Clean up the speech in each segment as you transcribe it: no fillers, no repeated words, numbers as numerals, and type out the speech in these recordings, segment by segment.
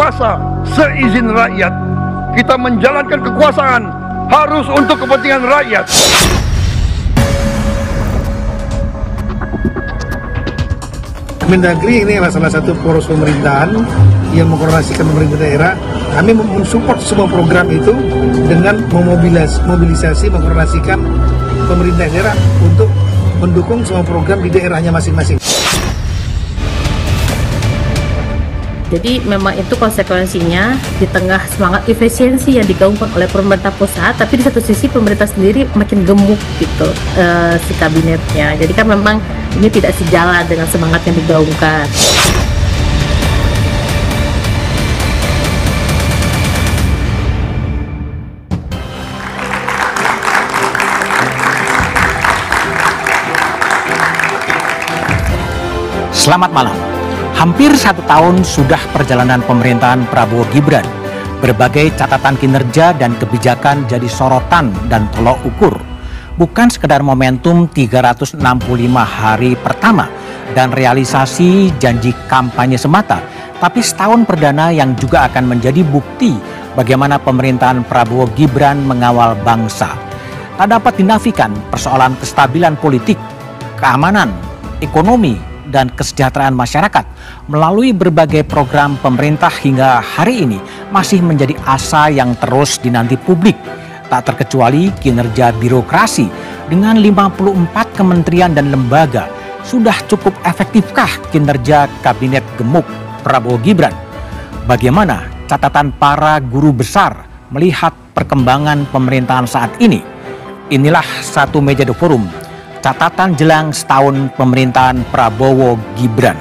berkuasa seizin rakyat. Kita menjalankan kekuasaan harus untuk kepentingan rakyat. Mendagri ini adalah salah satu poros pemerintahan yang mengkoordinasikan pemerintah daerah. Kami mensupport semua program itu dengan memobilisasi, mengkoordinasikan pemerintah daerah untuk mendukung semua program di daerahnya masing-masing. Jadi memang itu konsekuensinya di tengah semangat efisiensi yang digaungkan oleh pemerintah pusat, tapi di satu sisi pemerintah sendiri makin gemuk gitu si kabinetnya. Jadi kan memang ini tidak sejalan dengan semangat yang digaungkan. Selamat malam. Hampir 1 tahun sudah perjalanan pemerintahan Prabowo Gibran. Berbagai catatan kinerja dan kebijakan jadi sorotan dan tolok ukur. Bukan sekedar momentum 365 hari pertama dan realisasi janji kampanye semata, tapi setahun perdana yang juga akan menjadi bukti bagaimana pemerintahan Prabowo Gibran mengawal bangsa. Tak dapat dinafikan persoalan kestabilan politik, keamanan, ekonomi, dan kesejahteraan masyarakat melalui berbagai program pemerintah hingga hari ini masih menjadi asa yang terus dinanti publik. Tak terkecuali kinerja birokrasi dengan 54 kementerian dan lembaga. Sudah cukup efektifkah kinerja kabinet gemuk Prabowo Gibran? Bagaimana catatan para guru besar melihat perkembangan pemerintahan saat ini? Inilah Satu Meja The Forum. Catatan jelang setahun pemerintahan Prabowo Gibran.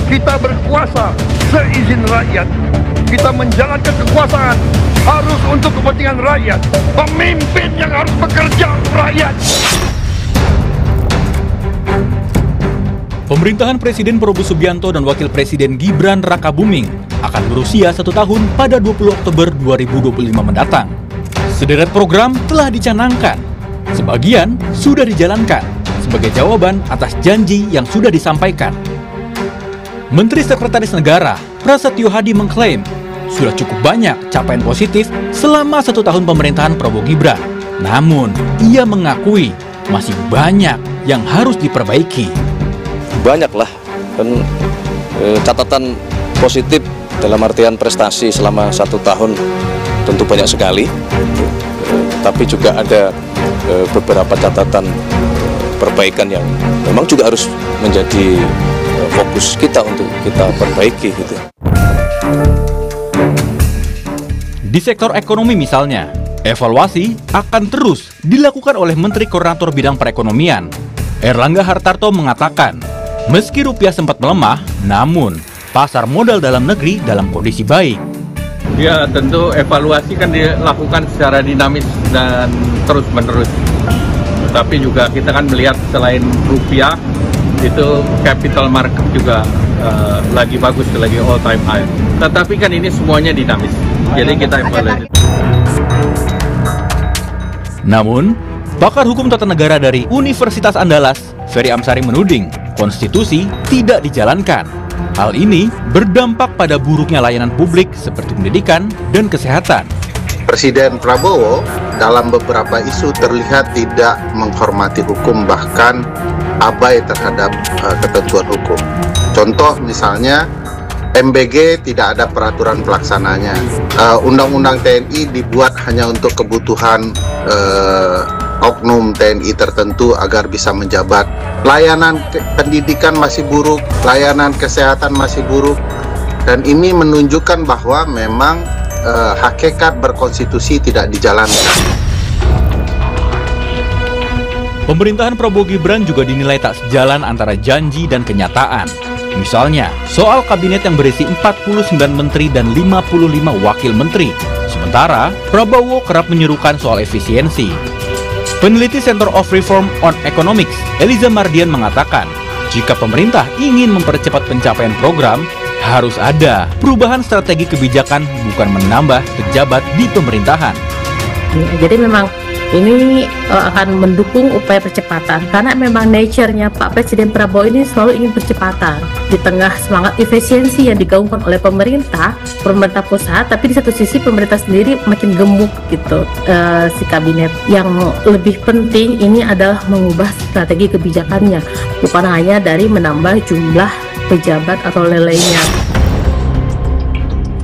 Kita berkuasa seizin rakyat. Kita menjalankan kekuasaan harus untuk kepentingan rakyat. Pemimpin yang harus bekerja untuk rakyat. Pemerintahan Presiden Prabowo Subianto dan Wakil Presiden Gibran Rakabuming akan berusia 1 tahun pada 20 Oktober 2025 mendatang. Sederet program telah dicanangkan, sebagian sudah dijalankan sebagai jawaban atas janji yang sudah disampaikan. Menteri Sekretaris Negara Prasetyo Hadi mengklaim sudah cukup banyak capaian positif selama 1 tahun pemerintahan Prabowo Gibran. Namun, ia mengakui masih banyak yang harus diperbaiki. Banyaklah kan catatan positif dalam artian prestasi selama 1 tahun tentu banyak sekali, tapi juga ada beberapa catatan perbaikan yang memang juga harus menjadi fokus kita untuk kita perbaiki gitu. Di sektor ekonomi misalnya, evaluasi akan terus dilakukan oleh Menteri Koordinator Bidang Perekonomian. Erlangga Hartarto mengatakan, meski rupiah sempat melemah, namun pasar modal dalam negeri dalam kondisi baik. Ya tentu evaluasi kan dilakukan secara dinamis dan terus-menerus. Tapi juga kita kan melihat selain rupiah, itu capital market juga lagi bagus, lagi all time high. Tetapi kan ini semuanya dinamis, jadi kita evaluasi. Namun, pakar hukum tata negara dari Universitas Andalas, Ferry Amsari menuding konstitusi tidak dijalankan. Hal ini berdampak pada buruknya layanan publik seperti pendidikan dan kesehatan. Presiden Prabowo dalam beberapa isu terlihat tidak menghormati hukum, bahkan abai terhadap ketentuan hukum. Contoh misalnya MBG tidak ada peraturan pelaksananya. Undang-undang TNI dibuat hanya untuk kebutuhan oknum TNI tertentu agar bisa menjabat. Layanan pendidikan masih buruk, layanan kesehatan masih buruk, dan ini menunjukkan bahwa memang hakikat berkonstitusi tidak dijalankan. Pemerintahan Prabowo Gibran juga dinilai tak sejalan antara janji dan kenyataan. Misalnya, soal kabinet yang berisi 49 menteri dan 55 wakil menteri. Sementara, Prabowo kerap menyerukan soal efisiensi. Peneliti Center of Reform on Economics, Eliza Mardian mengatakan, jika pemerintah ingin mempercepat pencapaian program, harus ada perubahan strategi kebijakan, bukan menambah pejabat di pemerintahan. Jadi memang ini akan mendukung upaya percepatan karena memang nature-nya Pak Presiden Prabowo ini selalu ingin percepatan di tengah semangat efisiensi yang digaungkan oleh pemerintah pusat, tapi di satu sisi pemerintah sendiri makin gemuk gitu si kabinet. Yang lebih penting ini adalah mengubah strategi kebijakannya, bukan hanya dari menambah jumlah pejabat atau lelainya.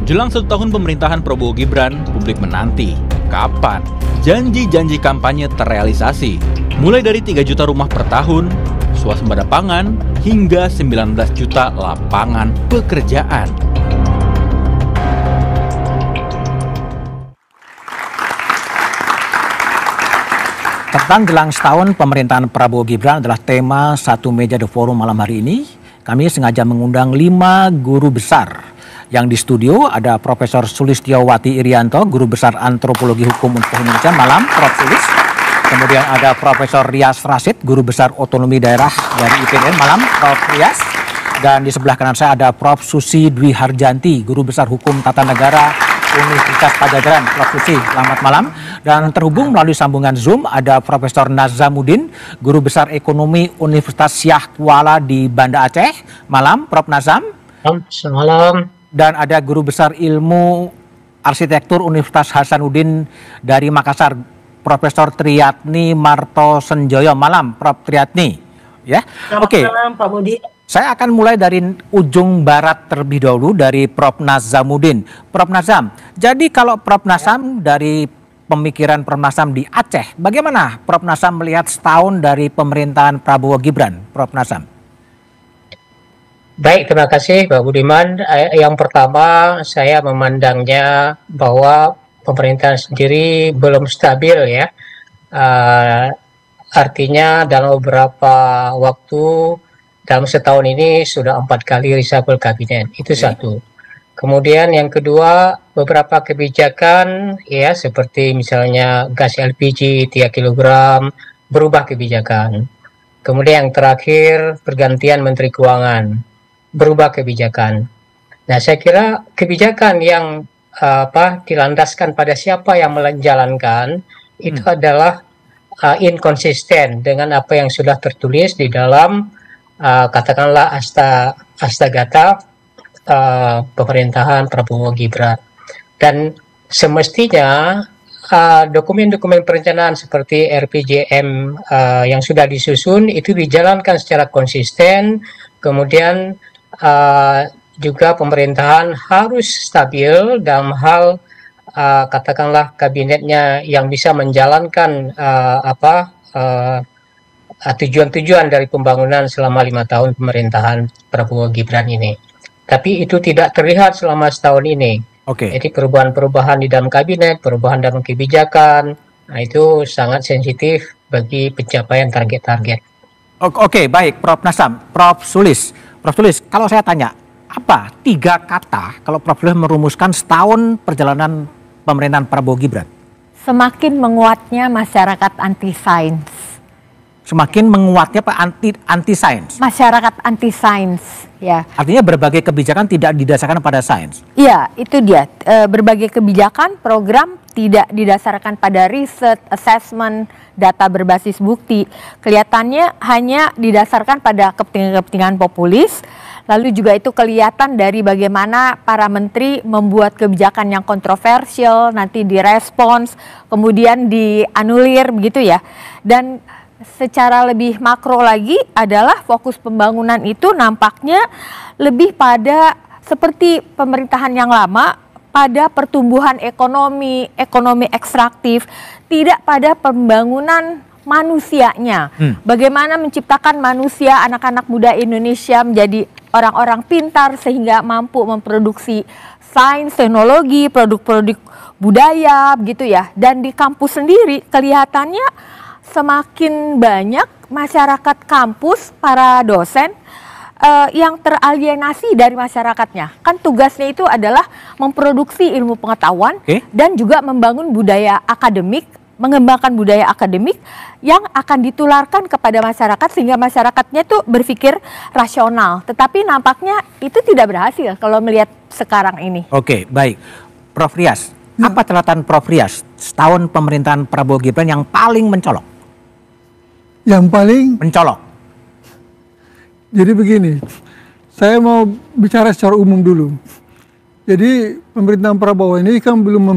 Jelang 1 tahun pemerintahan Prabowo Gibran, publik menanti kapan janji-janji kampanye terrealisasi. Mulai dari 3 juta rumah per tahun, swasembada pangan, hingga 19 juta lapangan pekerjaan. Tentang jelang setahun pemerintahan Prabowo Gibran adalah tema Satu Meja The Forum malam hari ini. Kami sengaja mengundang 5 guru besar. Yang di studio ada Profesor Sulistiowati Irianto, Guru Besar Antropologi Hukum Universitas Indonesia. Malam, Prof. Sulis. Kemudian ada Profesor Rias Rasid, Guru Besar Otonomi Daerah dari IPDN. Malam, Prof. Rias. Dan di sebelah kanan saya ada Prof. Susi Dwi Harjanti, Guru Besar Hukum Tata Negara Universitas Padjadjaran. Prof. Susi, selamat malam. Dan terhubung melalui sambungan Zoom ada Profesor Nazamuddin, Guru Besar Ekonomi Universitas Syah Kuala di Banda Aceh. Malam, Prof. Nazam. Selamat malam. Dan ada Guru Besar Ilmu Arsitektur Universitas Hasanuddin dari Makassar, Profesor Triyatni Marto Senjoyo. Malam, Prof. Triyatni. Ya, oke. Malam, Pak Budi. Saya akan mulai dari ujung barat terlebih dahulu dari Prof. Nazamuddin. Prof. Nazam, jadi kalau Prof. Nazam dari pemikiran Prof. Nazam di Aceh, bagaimana Prof. Nazam melihat setahun dari pemerintahan Prabowo Gibran, Prof. Nazam? Baik, terima kasih Pak Budiman. Yang pertama, saya memandangnya bahwa pemerintahan sendiri belum stabil ya. Artinya dalam beberapa waktu, dalam setahun ini sudah 4 kali reshuffle kabinet. Itu satu. Kemudian yang kedua, beberapa kebijakan ya seperti misalnya gas LPG 3 kg berubah kebijakan. Kemudian yang terakhir, pergantian Menteri Keuangan, berubah kebijakan. Nah, saya kira kebijakan yang dilandaskan pada siapa yang menjalankan itu adalah inkonsisten dengan apa yang sudah tertulis di dalam katakanlah Astagata pemerintahan Prabowo Gibran. Dan semestinya dokumen-dokumen perencanaan seperti RPJM yang sudah disusun itu dijalankan secara konsisten. Kemudian juga pemerintahan harus stabil dalam hal katakanlah kabinetnya yang bisa menjalankan tujuan-tujuan dari pembangunan selama 5 tahun pemerintahan Prabowo Gibran ini. Tapi itu tidak terlihat selama setahun ini. Jadi perubahan-perubahan di dalam kabinet, perubahan dalam kebijakan, nah itu sangat sensitif bagi pencapaian target-target. Oke, baik, Prof. Nazam. Prof. Sulis. Prof. Sulis, kalau saya tanya, apa 3 kata kalau Prof. Sulis merumuskan setahun perjalanan pemerintahan Prabowo Gibran? Semakin menguatnya masyarakat anti-sains. Semakin menguatnya anti-sains? Masyarakat anti-sains, ya. Artinya berbagai kebijakan tidak didasarkan pada sains? Iya, itu dia. Berbagai kebijakan, program tidak didasarkan pada riset, assessment, data berbasis bukti. Kelihatannya hanya didasarkan pada kepentingan-kepentingan populis. Lalu juga itu kelihatan dari bagaimana para menteri membuat kebijakan yang kontroversial, nanti direspons, kemudian dianulir begitu ya. Dan secara lebih makro lagi adalah fokus pembangunan itu nampaknya lebih pada seperti pemerintahan yang lama, pada pertumbuhan ekonomi ekstraktif, tidak pada pembangunan manusianya. Bagaimana menciptakan manusia, anak-anak muda Indonesia menjadi orang-orang pintar sehingga mampu memproduksi sains, teknologi, produk-produk budaya begitu ya. Dan di kampus sendiri kelihatannya semakin banyak masyarakat kampus, para dosen yang teralienasi dari masyarakatnya. Kan tugasnya itu adalah memproduksi ilmu pengetahuan dan juga membangun budaya akademik, mengembangkan budaya akademik yang akan ditularkan kepada masyarakat sehingga masyarakatnya itu berpikir rasional. Tetapi nampaknya itu tidak berhasil kalau melihat sekarang ini. Oke, baik. Prof. Rias, Apa catatan Prof. Rias setahun pemerintahan Prabowo Gibran yang paling mencolok? Yang paling mencolok. Jadi begini, saya mau bicara secara umum dulu. Jadi pemerintahan Prabowo ini kan belum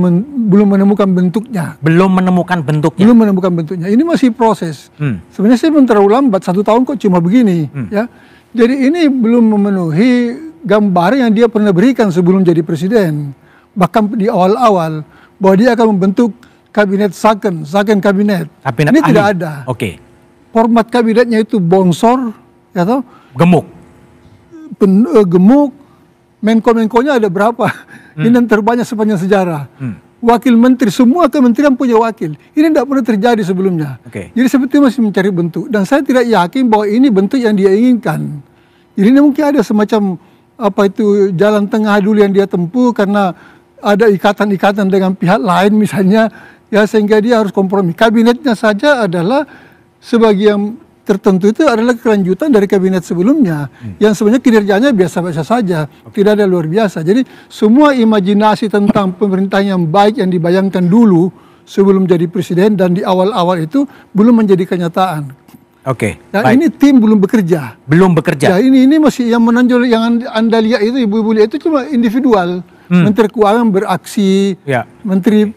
menemukan bentuknya. Belum menemukan bentuknya. Belum menemukan bentuknya. Ini masih proses. Sebenarnya saya belum terlalu lambat, 1 tahun kok cuma begini. Ya. Jadi ini belum memenuhi gambar yang dia pernah berikan sebelum jadi presiden. Bahkan di awal-awal bahwa dia akan membentuk kabinet second kabinet. Ini ahli. Tidak ada. Oke. Format kabinetnya itu bongsor, ya toh? Gemuk. Gemuk. Menko-menkonya ada berapa? Ini yang terbanyak sepanjang sejarah. Wakil menteri, semua kementerian punya wakil. Ini tidak pernah terjadi sebelumnya. Jadi seperti masih mencari bentuk. Dan saya tidak yakin bahwa ini bentuk yang dia inginkan. Jadi ini mungkin ada semacam jalan tengah dulu yang dia tempuh karena ada ikatan-ikatan dengan pihak lain misalnya, ya sehingga dia harus kompromi. Kabinetnya saja adalah sebagian tertentu itu adalah kelanjutan dari kabinet sebelumnya yang sebenarnya kinerjanya biasa-biasa saja, tidak ada luar biasa. Jadi semua imajinasi tentang pemerintahan yang baik yang dibayangkan dulu sebelum jadi presiden dan di awal-awal itu belum menjadi kenyataan. Nah, ini tim belum bekerja. Belum bekerja. Ya, ini masih yang menonjol yang Anda lihat itu ibu-ibu lihat itu cuma individual. Menteri Keuangan beraksi, Menteri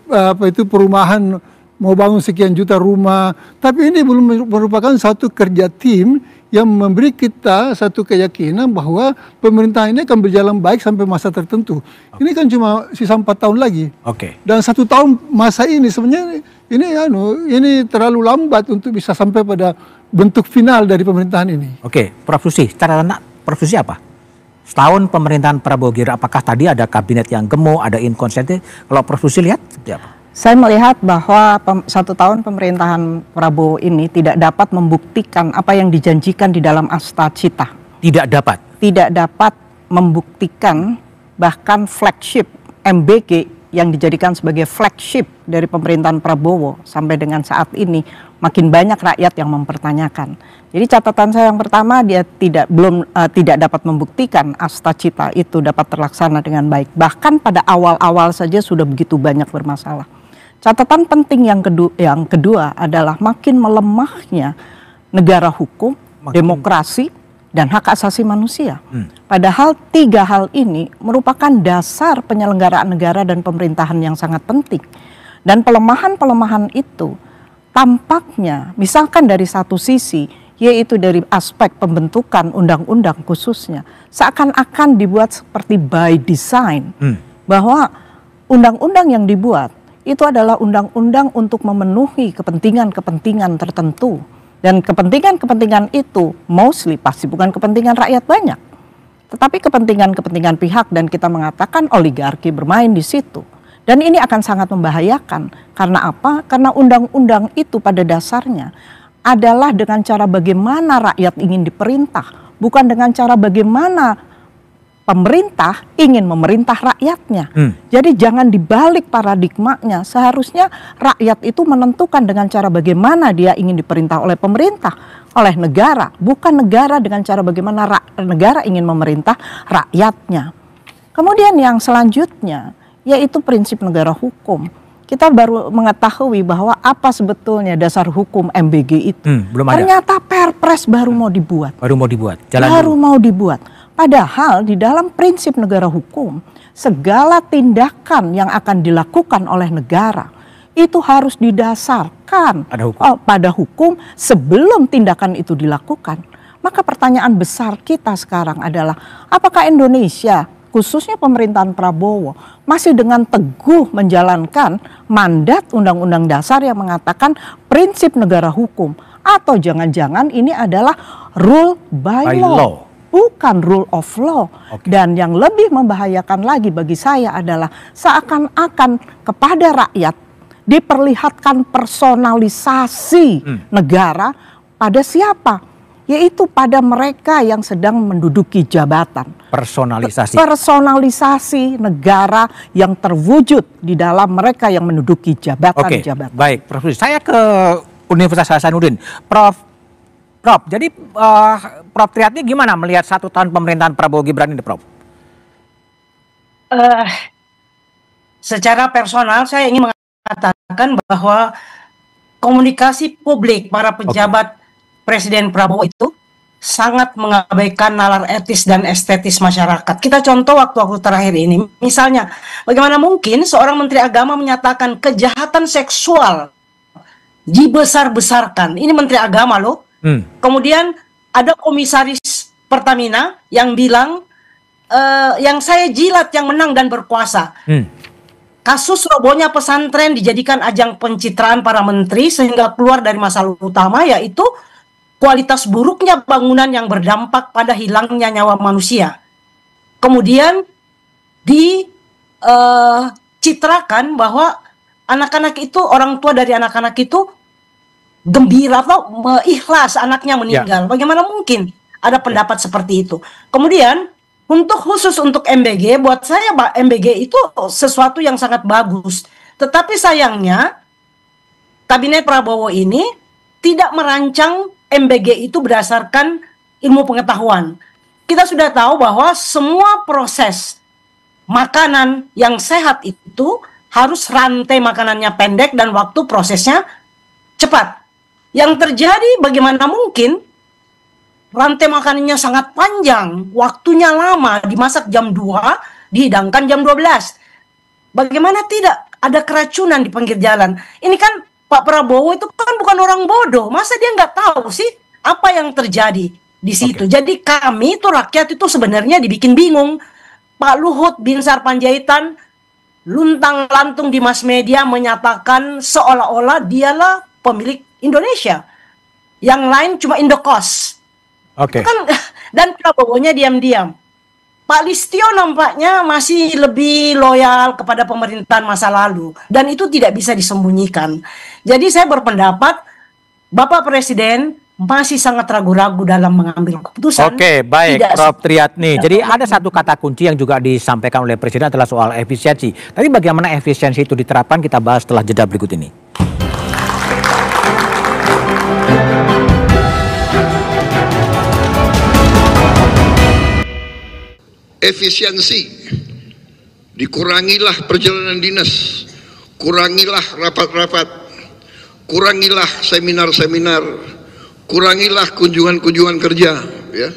Perumahan mau bangun sekian juta rumah, tapi ini belum merupakan satu kerja tim yang memberi kita satu keyakinan bahwa pemerintahan ini akan berjalan baik sampai masa tertentu. Ini kan cuma sisa 4 tahun lagi. Dan 1 tahun masa ini sebenarnya ini terlalu lambat untuk bisa sampai pada bentuk final dari pemerintahan ini. Prof. Susi, catatan Prof. Susi apa? Setahun pemerintahan Prabowo Gibran, apakah tadi ada kabinet yang gemuk, ada inkonsistensi? Kalau Prof. Susi lihat seperti apa? Saya melihat bahwa 1 tahun pemerintahan Prabowo ini tidak dapat membuktikan apa yang dijanjikan di dalam Asta Cita. Tidak dapat? Tidak dapat membuktikan bahkan flagship MBG yang dijadikan sebagai flagship dari pemerintahan Prabowo sampai dengan saat ini makin banyak rakyat yang mempertanyakan. Jadi catatan saya yang pertama, dia tidak dapat membuktikan Asta Cita itu dapat terlaksana dengan baik. Bahkan pada awal-awal saja sudah begitu banyak bermasalah. Catatan penting yang kedua adalah makin melemahnya negara hukum, demokrasi, dan hak asasi manusia. Padahal 3 hal ini merupakan dasar penyelenggaraan negara dan pemerintahan yang sangat penting. Dan pelemahan-pelemahan itu tampaknya misalkan dari satu sisi, yaitu dari aspek pembentukan undang-undang khususnya, seakan-akan dibuat seperti by design, bahwa undang-undang yang dibuat itu adalah undang-undang untuk memenuhi kepentingan-kepentingan tertentu. Dan kepentingan-kepentingan itu mostly pasti bukan kepentingan rakyat banyak, tetapi kepentingan-kepentingan pihak, dan kita mengatakan oligarki bermain di situ. Dan ini akan sangat membahayakan. Karena apa? Karena undang-undang itu pada dasarnya adalah dengan cara bagaimana rakyat ingin diperintah, bukan dengan cara bagaimana pemerintah ingin memerintah rakyatnya. Jadi jangan dibalik paradigmanya. Seharusnya rakyat itu menentukan dengan cara bagaimana dia ingin diperintah oleh pemerintah, oleh negara, bukan negara dengan cara bagaimana negara ingin memerintah rakyatnya. Kemudian yang selanjutnya yaitu prinsip negara hukum. Kita baru mengetahui bahwa apa sebetulnya dasar hukum MBG itu. Belum ada. Ternyata Perpres baru mau dibuat. Baru mau dibuat. Padahal di dalam prinsip negara hukum, segala tindakan yang akan dilakukan oleh negara itu harus didasarkan pada hukum sebelum tindakan itu dilakukan. Maka pertanyaan besar kita sekarang adalah, apakah Indonesia, khususnya pemerintahan Prabowo, masih dengan teguh menjalankan mandat Undang-Undang Dasar yang mengatakan prinsip negara hukum, atau jangan-jangan ini adalah rule by law, bukan rule of law. Dan yang lebih membahayakan lagi bagi saya adalah seakan-akan kepada rakyat diperlihatkan personalisasi negara pada siapa? Yaitu pada mereka yang sedang menduduki jabatan. Personalisasi negara yang terwujud di dalam mereka yang menduduki jabatan-jabatan. Baik, Prof. Saya ke Universitas Hasanuddin. Prof, jadi Prof Triatni gimana melihat 1 tahun pemerintahan Prabowo Gibran ini, Prof? secara personal saya ingin mengatakan bahwa komunikasi publik para pejabat Presiden Prabowo itu sangat mengabaikan nalar etis dan estetis masyarakat. Kita contoh waktu-waktu terakhir ini, misalnya bagaimana mungkin seorang Menteri Agama menyatakan kejahatan seksual dibesar-besarkan. Ini Menteri Agama loh. Kemudian ada komisaris Pertamina yang bilang yang saya jilat yang menang dan berkuasa. Kasus robohnya pesantren dijadikan ajang pencitraan para menteri sehingga keluar dari masalah utama, yaitu kualitas buruknya bangunan yang berdampak pada hilangnya nyawa manusia. Kemudian dicitrakan bahwa anak-anak itu, orang tua dari anak-anak itu gembira atau ikhlas anaknya meninggal. Bagaimana mungkin ada pendapat seperti itu? Kemudian khusus untuk MBG, buat saya MBG itu sesuatu yang sangat bagus. Tetapi sayangnya Kabinet Prabowo ini tidak merancang MBG itu berdasarkan ilmu pengetahuan. Kita sudah tahu bahwa semua proses makanan yang sehat itu harus rantai makanannya pendek dan waktu prosesnya cepat. Yang terjadi bagaimana mungkin rantai makanannya sangat panjang, waktunya lama, dimasak jam 2, dihidangkan jam 12. Bagaimana tidak ada keracunan di pinggir jalan? Ini kan Pak Prabowo itu kan bukan orang bodoh, masa dia nggak tahu sih apa yang terjadi di situ? Jadi kami itu rakyat itu sebenarnya dibikin bingung. Pak Luhut Binsar Panjaitan luntang-lantung di mass media menyatakan seolah-olah dialah pemilik Indonesia, yang lain cuma indokos. Kan, dan Prabowo-nya diam-diam. Pak Listio nampaknya masih lebih loyal kepada pemerintahan masa lalu, dan itu tidak bisa disembunyikan. Jadi saya berpendapat Bapak Presiden masih sangat ragu-ragu dalam mengambil keputusan. Oke, baik, Prof. Triatni. Jadi ada satu kata kunci yang juga disampaikan oleh Presiden adalah soal efisiensi. Tapi bagaimana efisiensi itu diterapkan, kita bahas setelah jeda berikut ini. Efisiensi, dikurangilah perjalanan dinas, kurangilah rapat-rapat, kurangilah seminar-seminar, kurangilah kunjungan-kunjungan kerja, ya.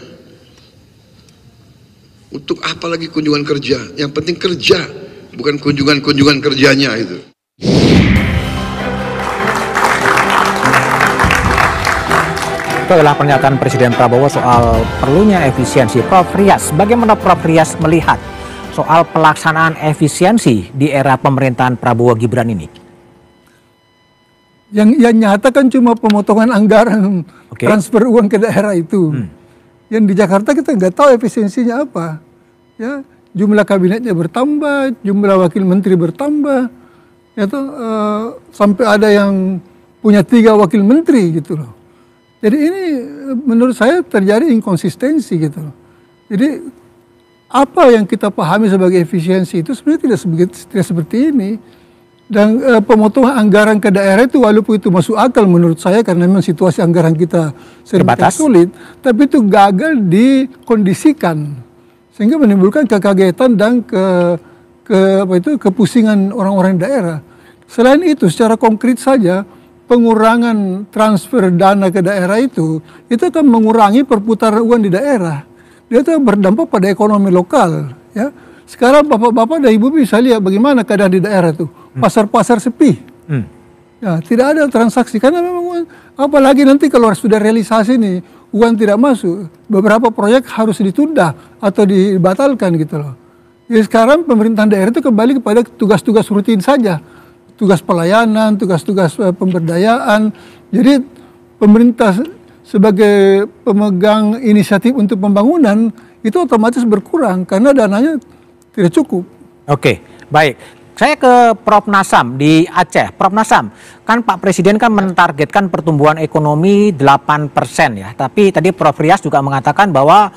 Untuk apa lagi kunjungan kerja? Yang penting kerja, bukan kunjungan-kunjungan kerjanya itu. Itu adalah pernyataan Presiden Prabowo soal perlunya efisiensi. Prof. Rias, bagaimana Prof. Rias melihat soal pelaksanaan efisiensi di era pemerintahan Prabowo Gibran ini? Yang nyata kan cuma pemotongan anggaran transfer uang ke daerah itu. Yang di Jakarta kita nggak tahu efisiensinya apa. Ya, jumlah kabinetnya bertambah, jumlah wakil menteri bertambah, ya sampai ada yang punya 3 wakil menteri gitu loh. Jadi ini menurut saya terjadi inkonsistensi gitu loh. Jadi apa yang kita pahami sebagai efisiensi itu sebenarnya tidak seperti ini. Dan pemotongan anggaran ke daerah itu walaupun itu masuk akal menurut saya karena memang situasi anggaran kita sedemikian sulit, tapi itu gagal dikondisikan sehingga menimbulkan kekagetan dan kepusingan orang-orang daerah. Selain itu secara konkret saja pengurangan transfer dana ke daerah itu akan mengurangi perputaran uang di daerah. Dia itu berdampak pada ekonomi lokal. Ya. Sekarang bapak-bapak dan ibu bisa lihat bagaimana keadaan di daerah itu. Pasar-pasar sepi. Ya, tidak ada transaksi. Karena memang apalagi nanti kalau sudah realisasi nih, uang tidak masuk. Beberapa proyek harus ditunda atau dibatalkan gitu loh. Jadi sekarang pemerintahan daerah itu kembali kepada tugas-tugas rutin saja. Tugas pelayanan, tugas-tugas pemberdayaan. Jadi pemerintah sebagai pemegang inisiatif untuk pembangunan itu otomatis berkurang karena dananya tidak cukup. Oke, baik. Saya ke Prof. Nasam di Aceh. Prof. Nasam, kan Pak Presiden kan mentargetkan pertumbuhan ekonomi 8% ya. Tapi tadi Prof. Rias juga mengatakan bahwa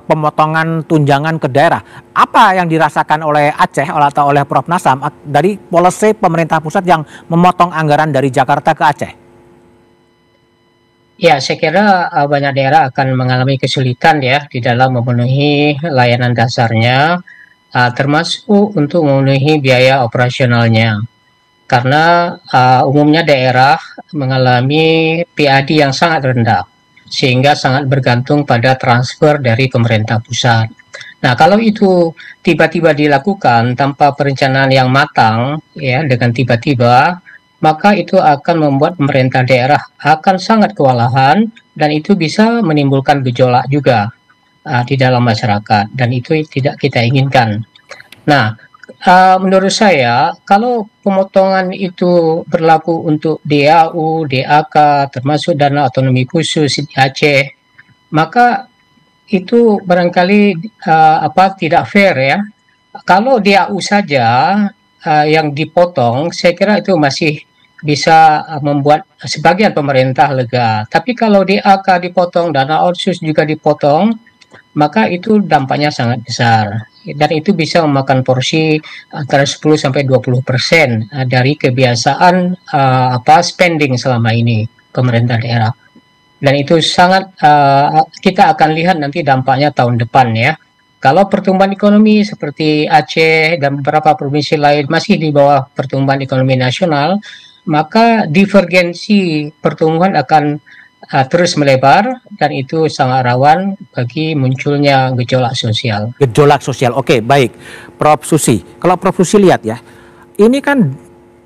pemotongan tunjangan ke daerah. Apa yang dirasakan oleh Aceh atau oleh Prof. Nasam dari polisi pemerintah pusat yang memotong anggaran dari Jakarta ke Aceh? Ya, saya kira banyak daerah akan mengalami kesulitan ya di dalam memenuhi layanan dasarnya. termasuk untuk memenuhi biaya operasionalnya. Karena umumnya daerah mengalami PAD yang sangat rendah, sehingga sangat bergantung pada transfer dari pemerintah pusat. Nah, kalau itu tiba-tiba dilakukan tanpa perencanaan yang matang, ya, dengan tiba-tiba, maka itu akan membuat pemerintah daerah akan sangat kewalahan, dan itu bisa menimbulkan gejolak juga di dalam masyarakat, dan itu tidak kita inginkan. Nah, menurut saya, kalau pemotongan itu berlaku untuk DAU, DAK, termasuk dana otonomi khusus di Aceh, maka itu barangkali tidak fair ya. Kalau DAU saja yang dipotong, saya kira itu masih bisa membuat sebagian pemerintah lega. Tapi kalau DAK dipotong, dana otsus juga dipotong, maka itu dampaknya sangat besar. Dan itu bisa memakan porsi antara 10-20% dari kebiasaan spending selama ini pemerintah daerah. Dan itu sangat kita akan lihat nanti dampaknya tahun depan ya. Kalau pertumbuhan ekonomi seperti Aceh dan beberapa provinsi lain masih di bawah pertumbuhan ekonomi nasional, maka divergensi pertumbuhan akan terus melebar, dan itu sangat rawan bagi munculnya gejolak sosial. Gejolak sosial, oke, baik. Prof. Susi, kalau Prof. Susi lihat ya, ini kan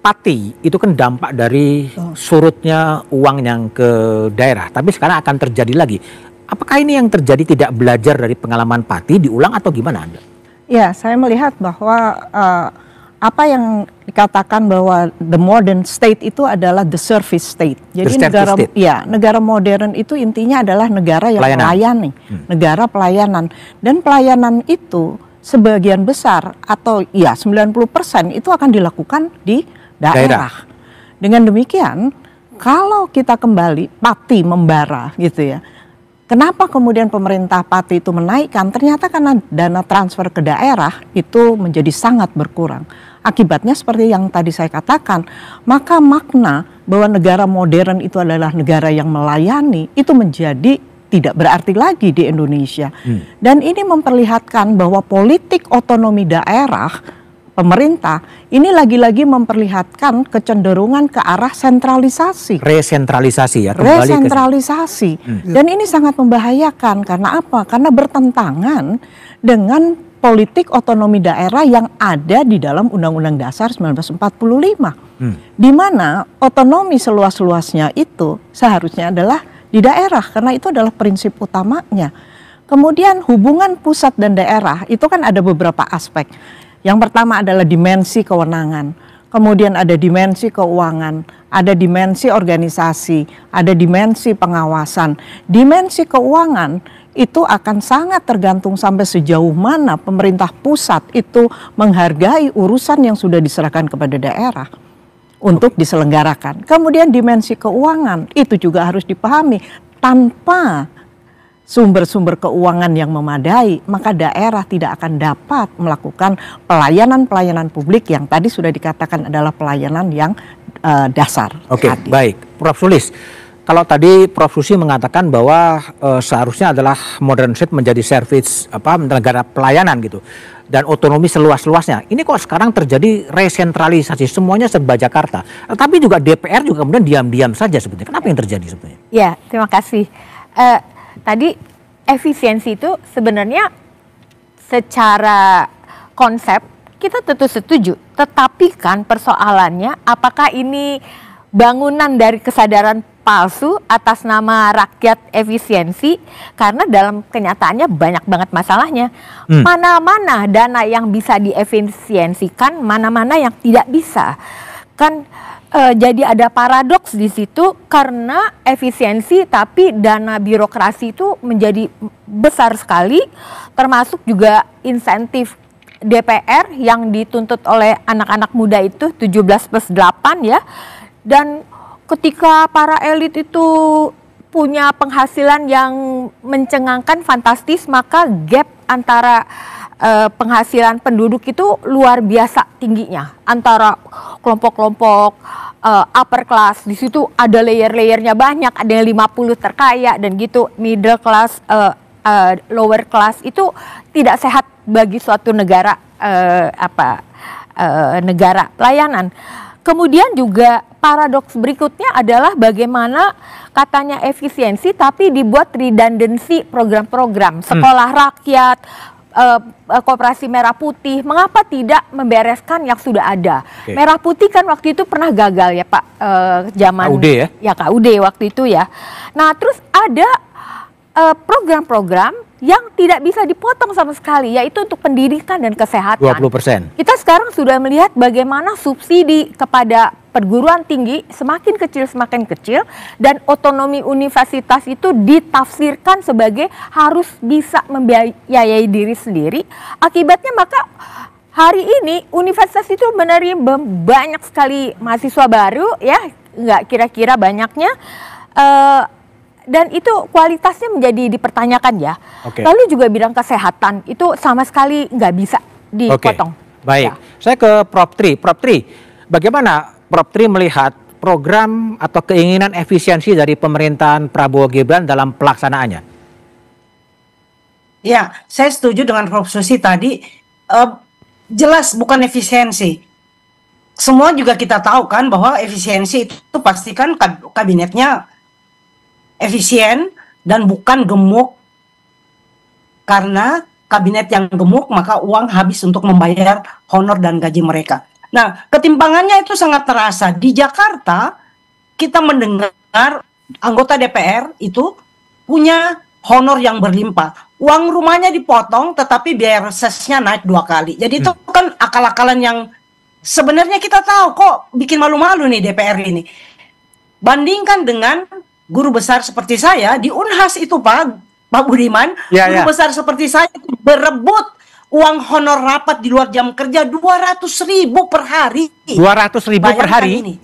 pati, itu kan dampak dari surutnya uang yang ke daerah, tapi sekarang akan terjadi lagi. Apakah ini yang terjadi tidak belajar dari pengalaman pati, diulang atau gimana Anda? Ya, saya melihat bahwa apa yang dikatakan bahwa the modern state itu adalah the service state. Jadi negara modern itu intinya adalah negara yang melayani, negara pelayanan. Dan pelayanan itu sebagian besar atau 90% itu akan dilakukan di daerah. Dengan demikian, kalau kita kembali pati membara gitu ya. Kenapa kemudian pemerintah pati itu menaikkan? Ternyata karena dana transfer ke daerah itu menjadi sangat berkurang. Akibatnya seperti yang tadi saya katakan, maka makna bahwa negara modern itu adalah negara yang melayani itu menjadi tidak berarti lagi di Indonesia. Dan ini memperlihatkan bahwa politik otonomi daerah pemerintah ini lagi-lagi memperlihatkan kecenderungan ke arah sentralisasi. Resentralisasi ya. Resentralisasi. Dan ini sangat membahayakan. Karena apa? Karena bertentangan dengan politik otonomi daerah yang ada di dalam Undang-Undang Dasar 1945. Di mana otonomi seluas-luasnya itu seharusnya adalah di daerah, karena itu adalah prinsip utamanya. Kemudian hubungan pusat dan daerah itu kan ada beberapa aspek. Yang pertama adalah dimensi kewenangan, kemudian ada dimensi keuangan, ada dimensi organisasi, ada dimensi pengawasan. Dimensi keuangan itu akan sangat tergantung sampai sejauh mana pemerintah pusat itu menghargai urusan yang sudah diserahkan kepada daerah untuk diselenggarakan. Kemudian dimensi keuangan itu juga harus dipahami, tanpa sumber-sumber keuangan yang memadai, maka daerah tidak akan dapat melakukan pelayanan-pelayanan publik yang tadi sudah dikatakan adalah pelayanan yang dasar. Oke, baik. Prof. Sulis, kalau tadi Prof. Susi mengatakan bahwa seharusnya adalah modern state menjadi service negara pelayanan gitu, dan otonomi seluas-luasnya. Ini kok sekarang terjadi resentralisasi, semuanya serba Jakarta. Tapi juga DPR juga kemudian diam-diam saja sebetulnya. Kenapa yang terjadi sebetulnya? Ya, terima kasih. Tadi efisiensi itu sebenarnya secara konsep kita tentu setuju, tetapi kan persoalannya apakah ini bangunan dari kesadaran palsu atas nama rakyat efisiensi, karena dalam kenyataannya banyak banget masalahnya. Mana-mana dana yang bisa diefisiensikan, mana-mana yang tidak bisa. Kan jadi ada paradoks di situ, karena efisiensi tapi dana birokrasi itu menjadi besar sekali, termasuk juga insentif DPR yang dituntut oleh anak-anak muda itu 17+8 ya. Dan ketika para elit itu punya penghasilan yang mencengangkan, fantastis, maka gap antara penghasilan penduduk itu luar biasa tingginya antara kelompok-kelompok upper class. Di situ ada layer-layernya banyak, ada yang 50 terkaya dan gitu, middle class, lower class. Itu tidak sehat bagi suatu negara negara pelayanan. Kemudian juga paradoks berikutnya adalah bagaimana katanya efisiensi tapi dibuat redundancy program-program sekolah rakyat, Koperasi Merah Putih, mengapa tidak membereskan yang sudah ada? Merah Putih kan waktu itu pernah gagal ya Pak, zaman KUD ya? Ya KUD waktu itu ya. Nah terus ada program-program yang tidak bisa dipotong sama sekali, yaitu untuk pendidikan dan kesehatan. 20%. Kita sekarang sudah melihat bagaimana subsidi kepada perguruan tinggi semakin kecil, dan otonomi universitas itu ditafsirkan sebagai harus bisa membiayai diri sendiri. Akibatnya maka hari ini universitas itu menerima banyak sekali mahasiswa baru, ya, nggak kira-kira banyaknya. Dan itu kualitasnya menjadi dipertanyakan ya. Lalu juga bidang kesehatan itu sama sekali nggak bisa dipotong. Baik, saya ke Prof. Tri. Prof. Tri, bagaimana Prof. Tri melihat program atau keinginan efisiensi dari pemerintahan Prabowo Gibran dalam pelaksanaannya? Ya, saya setuju dengan Prof. Susi tadi. Jelas bukan efisiensi. Semua juga kita tahu kan bahwa efisiensi itu pastikan kabinetnya efisien dan bukan gemuk, karena kabinet yang gemuk maka uang habis untuk membayar honor dan gaji mereka. Nah, ketimpangannya itu sangat terasa. Di Jakarta kita mendengar anggota DPR itu punya honor yang berlimpah, uang rumahnya dipotong tetapi biaya resesnya naik 2 kali. Jadi itu kan akal-akalan yang sebenarnya kita tahu kok bikin malu-malu nih DPR ini. Bandingkan dengan guru besar seperti saya di Unhas itu Pak Budiman, guru besar seperti saya itu berebut uang honor rapat di luar jam kerja 200.000 per hari. 200.000 per hari?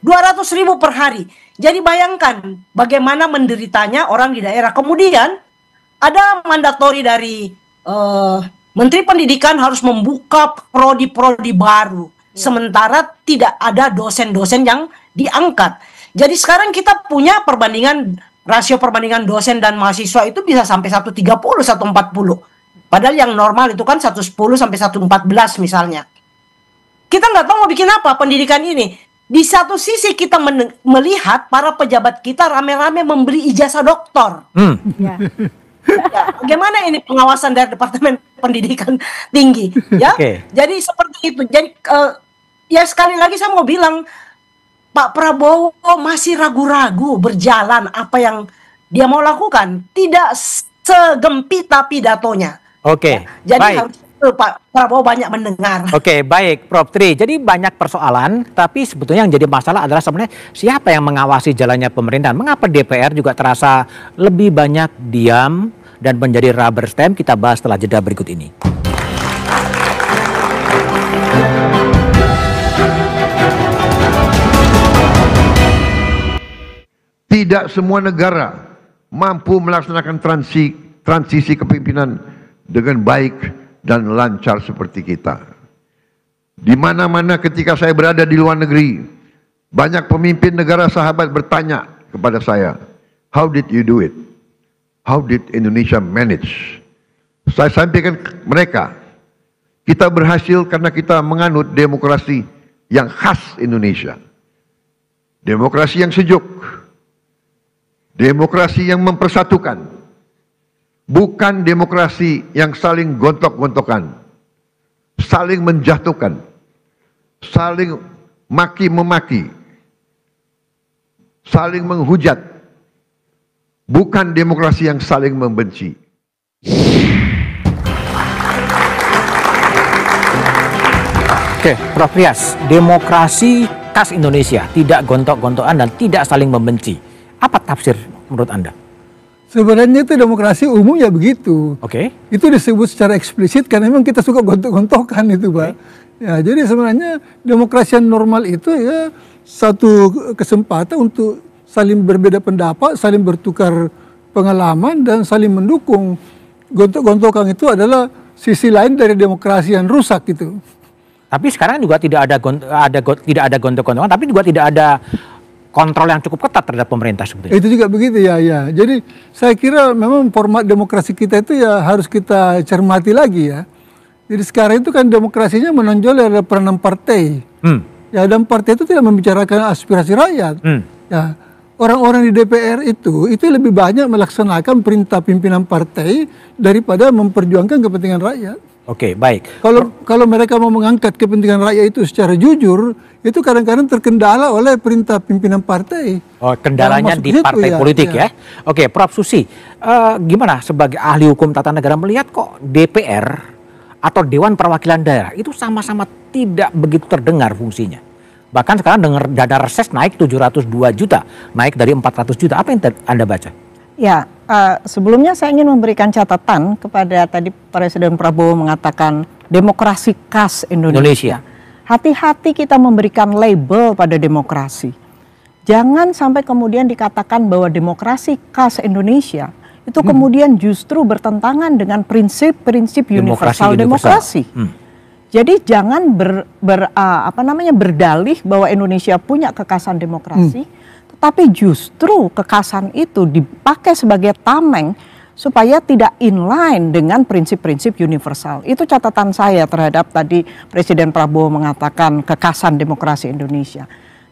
200.000 per hari. Jadi bayangkan bagaimana menderitanya orang di daerah. Kemudian ada mandatori dari Menteri Pendidikan harus membuka prodi-prodi baru. Sementara tidak ada dosen-dosen yang diangkat. Jadi sekarang kita punya rasio perbandingan dosen dan mahasiswa itu bisa sampai 130, 140. Padahal yang normal itu kan 110 sampai 114 misalnya. Kita nggak tahu mau bikin apa pendidikan ini. Di satu sisi kita melihat para pejabat kita rame-rame memberi ijazah doktor. Ya, bagaimana ini pengawasan dari Departemen Pendidikan Tinggi? Ya, jadi seperti itu. Jadi ya sekali lagi saya mau bilang, Pak Prabowo masih ragu-ragu berjalan apa yang dia mau lakukan. Tidak segempita pidatonya. Jadi harus Pak Prabowo banyak mendengar. Baik Prof. Tri. Jadi banyak persoalan, tapi sebetulnya yang jadi masalah adalah sebenarnya siapa yang mengawasi jalannya pemerintahan. Mengapa DPR juga terasa lebih banyak diam dan menjadi rubber stamp? Kita bahas setelah jeda berikut ini. Tidak semua negara mampu melaksanakan transisi kepemimpinan dengan baik dan lancar seperti kita. Di mana-mana ketika saya berada di luar negeri, banyak pemimpin negara sahabat bertanya kepada saya, "How did you do it? How did Indonesia manage?" Saya sampaikan ke mereka, kita berhasil karena kita menganut demokrasi yang khas Indonesia. Demokrasi yang sejuk. Demokrasi yang mempersatukan, bukan demokrasi yang saling gontok-gontokan, saling menjatuhkan, saling maki-memaki, saling menghujat, bukan demokrasi yang saling membenci. Prof. Rias, demokrasi khas Indonesia, tidak gontok-gontokan dan tidak saling membenci. Apa tafsir menurut Anda? Sebenarnya itu demokrasi umum ya begitu. Itu disebut secara eksplisit karena memang kita suka gontok-gontokan itu, Pak. Ya, jadi sebenarnya demokrasi yang normal itu ya satu kesempatan untuk saling berbeda pendapat, saling bertukar pengalaman dan saling mendukung. Gontok-gontokan itu adalah sisi lain dari demokrasi yang rusak gitu. Tapi sekarang juga tidak ada gontok-gontokan, tapi juga tidak ada kontrol yang cukup ketat terhadap pemerintah sebetulnya. Itu juga begitu ya. Jadi saya kira memang format demokrasi kita itu ya harus kita cermati lagi ya. Jadi sekarang itu kan demokrasinya menonjol ada peranan partai. Ya, dan partai itu tidak membicarakan aspirasi rakyat. Ya, orang-orang di DPR itu lebih banyak melaksanakan perintah pimpinan partai daripada memperjuangkan kepentingan rakyat. Oke, baik. Kalau mereka mau mengangkat kepentingan rakyat itu secara jujur, itu kadang-kadang terkendala oleh perintah pimpinan partai. Oh, kendalanya di partai politik ya. Oke, Prof. Susi, gimana sebagai ahli hukum tata negara melihat kok DPR atau Dewan Perwakilan Daerah itu sama-sama tidak begitu terdengar fungsinya? Bahkan sekarang dengar dana reses naik 702 juta, naik dari 400 juta. Apa yang Anda baca? Ya, sebelumnya saya ingin memberikan catatan kepada tadi Presiden Prabowo mengatakan demokrasi khas Indonesia. Hati-hati kita memberikan label pada demokrasi. Jangan sampai kemudian dikatakan bahwa demokrasi khas Indonesia itu kemudian justru bertentangan dengan prinsip-prinsip universal demokrasi. Jadi jangan berdalih bahwa Indonesia punya kekhasan demokrasi, tapi justru kekhasan itu dipakai sebagai tameng supaya tidak inline dengan prinsip-prinsip universal. Itu catatan saya terhadap tadi Presiden Prabowo mengatakan kekhasan demokrasi Indonesia.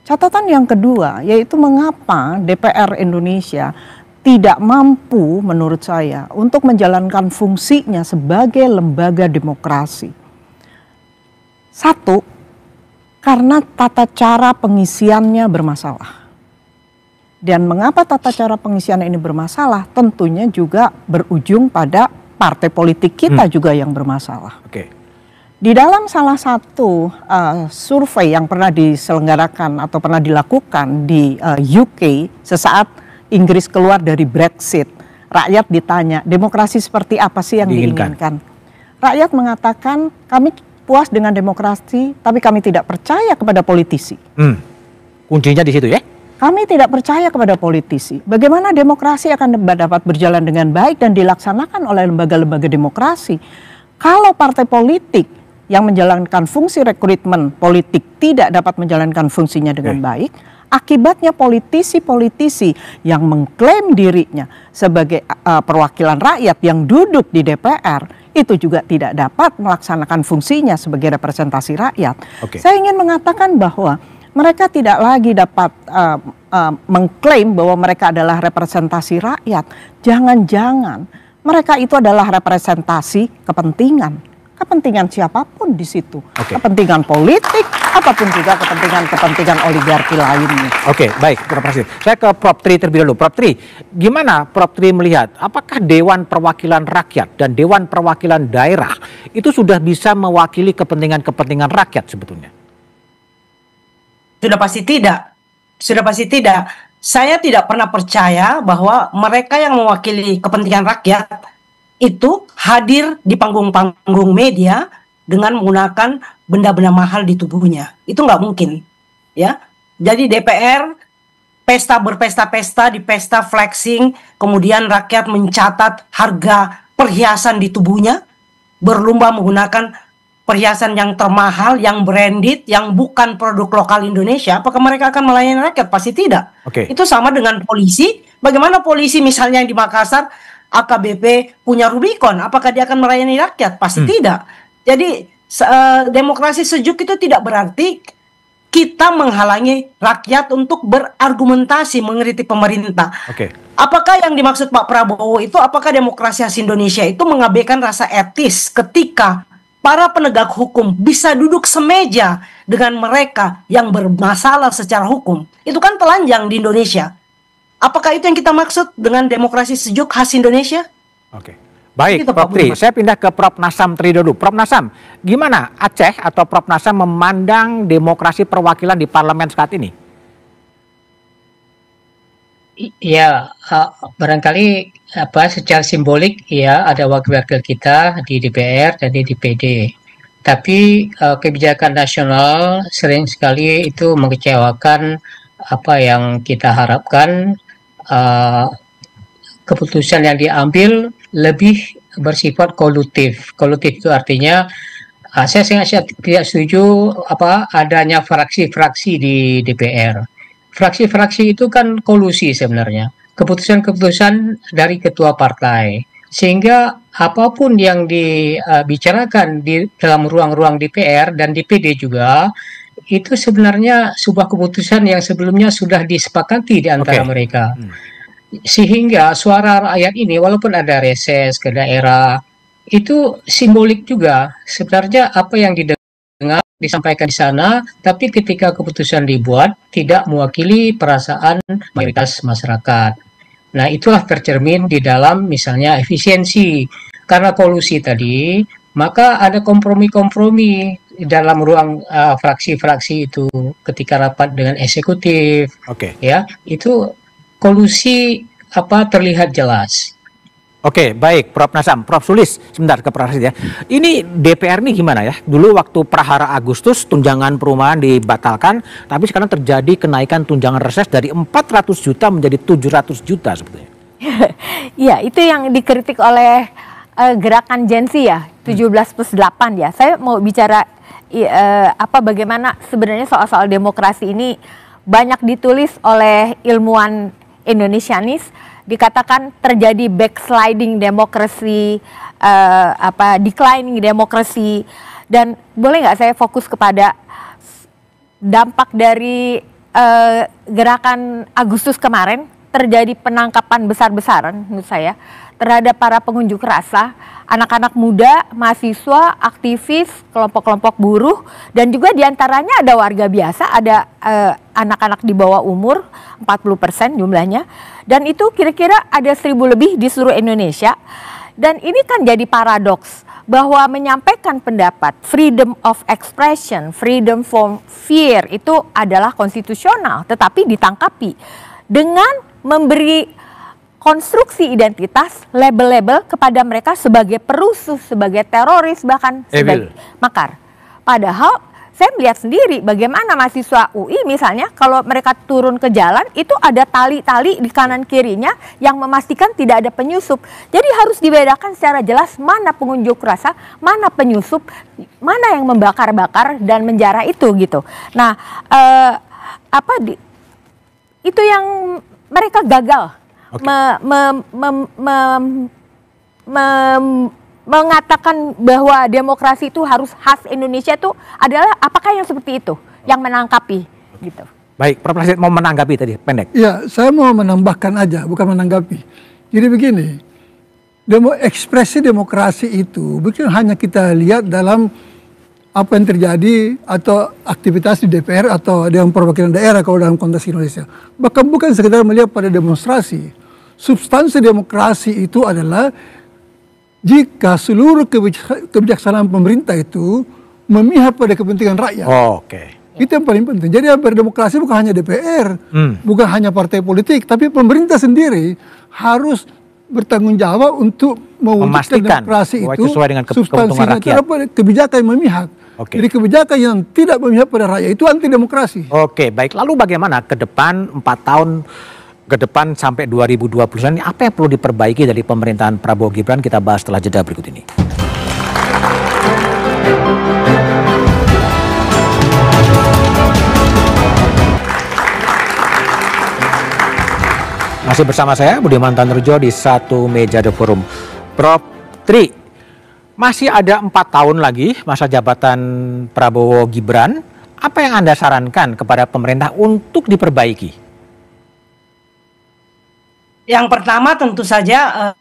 Catatan yang kedua yaitu mengapa DPR Indonesia tidak mampu menurut saya untuk menjalankan fungsinya sebagai lembaga demokrasi. Satu, karena tata cara pengisiannya bermasalah. Dan mengapa tata cara pengisian ini bermasalah? Tentunya juga berujung pada partai politik kita juga yang bermasalah. Di dalam salah satu survei yang pernah diselenggarakan atau pernah dilakukan di UK sesaat Inggris keluar dari Brexit, rakyat ditanya demokrasi seperti apa sih yang diinginkan? Rakyat mengatakan kami puas dengan demokrasi, tapi kami tidak percaya kepada politisi. Kuncinya di situ ya? Kami tidak percaya kepada politisi. Bagaimana demokrasi akan dapat berjalan dengan baik dan dilaksanakan oleh lembaga-lembaga demokrasi kalau partai politik yang menjalankan fungsi rekrutmen politik tidak dapat menjalankan fungsinya dengan baik? Akibatnya politisi-politisi yang mengklaim dirinya sebagai perwakilan rakyat yang duduk di DPR itu juga tidak dapat melaksanakan fungsinya sebagai representasi rakyat. Saya ingin mengatakan bahwa mereka tidak lagi dapat mengklaim bahwa mereka adalah representasi rakyat. Jangan-jangan mereka itu adalah representasi kepentingan. Kepentingan siapapun di situ. Kepentingan politik, ataupun juga kepentingan oligarki lainnya. Baik, Prof. Presiden. Saya ke Prof. Tri terlebih dahulu. Prof. Tri, gimana Prof. Tri melihat apakah Dewan Perwakilan Rakyat dan Dewan Perwakilan Daerah itu sudah bisa mewakili kepentingan-kepentingan rakyat sebetulnya? Sudah pasti tidak. Sudah pasti tidak. Saya tidak pernah percaya bahwa mereka yang mewakili kepentingan rakyat itu hadir di panggung-panggung media dengan menggunakan benda-benda mahal di tubuhnya. Itu nggak mungkin, ya. Jadi DPR berpesta-pesta di pesta flexing, kemudian rakyat mencatat harga perhiasan di tubuhnya, berlomba menggunakan perhiasan yang termahal, yang branded, yang bukan produk lokal Indonesia. Apakah mereka akan melayani rakyat? Pasti tidak. Itu sama dengan polisi. Bagaimana polisi misalnya yang di Makassar, AKBP punya Rubicon, apakah dia akan melayani rakyat? Pasti tidak. Jadi demokrasi sejuk itu tidak berarti kita menghalangi rakyat untuk berargumentasi mengkritik pemerintah. Apakah yang dimaksud Pak Prabowo itu, apakah demokrasi khas Indonesia itu mengabaikan rasa etis ketika para penegak hukum bisa duduk semeja dengan mereka yang bermasalah secara hukum? Itu kan telanjang di Indonesia. Apakah itu yang kita maksud dengan demokrasi sejuk khas Indonesia? Baik, Prof. Tri. Saya pindah ke Prof. Nasam terlebih dahulu. Prof. Nasam, gimana Aceh atau Prof. Nasam memandang demokrasi perwakilan di parlemen saat ini? Ya, barangkali secara simbolik ya ada wakil-wakil kita di DPR dan di DPD. Tapi kebijakan nasional sering sekali itu mengecewakan apa yang kita harapkan. Keputusan yang diambil lebih bersifat kolutif. Kolutif itu artinya saya tidak setuju adanya fraksi-fraksi di DPR. Fraksi-fraksi itu kan kolusi sebenarnya. Keputusan-keputusan dari ketua partai. Sehingga apapun yang dibicarakan di dalam ruang-ruang DPR dan DPD juga, itu sebenarnya sebuah keputusan yang sebelumnya sudah disepakati di antara mereka. Sehingga suara rakyat ini, walaupun ada reses ke daerah, itu simbolik juga. Sebenarnya apa yang didengar, disampaikan di sana, tapi ketika keputusan dibuat, tidak mewakili perasaan mayoritas masyarakat. Nah, itulah tercermin di dalam misalnya efisiensi. Karena kolusi tadi, maka ada kompromi-kompromi di dalam ruang fraksi-fraksi itu ketika rapat dengan eksekutif. Ya, itu kolusi terlihat jelas. Oke, baik, Prof. Nazam, Prof. Sulis, sebentar ke Prof. ya. Ini DPR nih gimana ya? Dulu waktu prahara Agustus tunjangan perumahan dibatalkan, tapi sekarang terjadi kenaikan tunjangan reses dari 400 juta menjadi 700 juta sebetulnya. Iya, itu yang dikritik oleh gerakan Gen Z ya, 17+8 ya. Saya mau bicara bagaimana sebenarnya soal demokrasi ini banyak ditulis oleh ilmuwan Indonesianis, dikatakan terjadi backsliding demokrasi, declining demokrasi. Dan boleh nggak saya fokus kepada dampak dari gerakan Agustus kemarin, terjadi penangkapan besar-besaran menurut saya terhadap para pengunjuk rasa, anak-anak muda, mahasiswa, aktivis, kelompok-kelompok buruh, dan juga diantaranya ada warga biasa, ada anak-anak di bawah umur, 40% jumlahnya, dan itu kira-kira ada 1.000 lebih di seluruh Indonesia. Dan ini kan jadi paradoks, bahwa menyampaikan pendapat, freedom of expression, freedom from fear, itu adalah konstitusional, tetapi ditangkapi dengan memberi konstruksi identitas, label-label kepada mereka sebagai perusuh, sebagai teroris, bahkan sebagai makar. Padahal saya melihat sendiri bagaimana mahasiswa UI misalnya kalau mereka turun ke jalan itu ada tali-tali di kanan kirinya yang memastikan tidak ada penyusup. Jadi harus dibedakan secara jelas mana pengunjuk rasa, mana penyusup, mana yang membakar-bakar dan menjara itu gitu. Nah, itu yang mereka gagal. Mengatakan bahwa demokrasi itu harus khas Indonesia itu adalah apakah yang seperti itu yang menangkapi gitu. Baik, Prof. Nasir mau menanggapi tadi pendek. Ya, saya mau menambahkan aja, bukan menanggapi. Jadi begini, ekspresi demokrasi itu bukan hanya kita lihat dalam apa yang terjadi atau aktivitas di DPR atau dengan perwakilan daerah kalau dalam konteks Indonesia. Bahkan bukan sekedar melihat pada demonstrasi. Substansi demokrasi itu adalah jika seluruh kebijaksanaan pemerintah itu memihak pada kepentingan rakyat. Itu yang paling penting. Jadi berdemokrasi bukan hanya DPR, bukan hanya partai politik, tapi pemerintah sendiri harus bertanggung jawab untuk mewujudkan demokrasi itu sesuai dengan substansinya kebijakan yang memihak. Jadi kebijakan yang tidak memihak pada rakyat itu anti demokrasi. Baik. Lalu bagaimana ke depan 4 tahun ke depan sampai 2029 ini apa yang perlu diperbaiki dari pemerintahan Prabowo Gibran? Kita bahas setelah jeda berikut ini. Masih bersama saya Budiman Tanurjo di Satu Meja The Forum. Prof. Tri, masih ada 4 tahun lagi masa jabatan Prabowo Gibran. Apa yang Anda sarankan kepada pemerintah untuk diperbaiki? Yang pertama tentu saja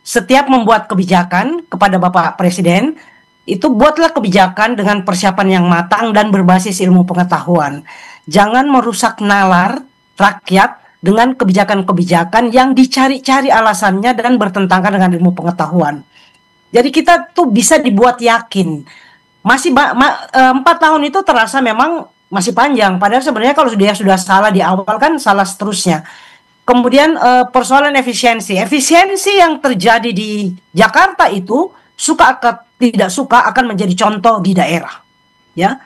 setiap membuat kebijakan kepada Bapak Presiden, itu buatlah kebijakan dengan persiapan yang matang dan berbasis ilmu pengetahuan. Jangan merusak nalar rakyat dengan kebijakan-kebijakan yang dicari-cari alasannya dan bertentangan dengan ilmu pengetahuan. Jadi kita tuh bisa dibuat yakin. Masih 4 tahun itu terasa memang masih panjang. Padahal sebenarnya kalau dia sudah salah di awal kan salah seterusnya. Kemudian persoalan efisiensi yang terjadi di Jakarta itu suka atau tidak suka akan menjadi contoh di daerah. Ya,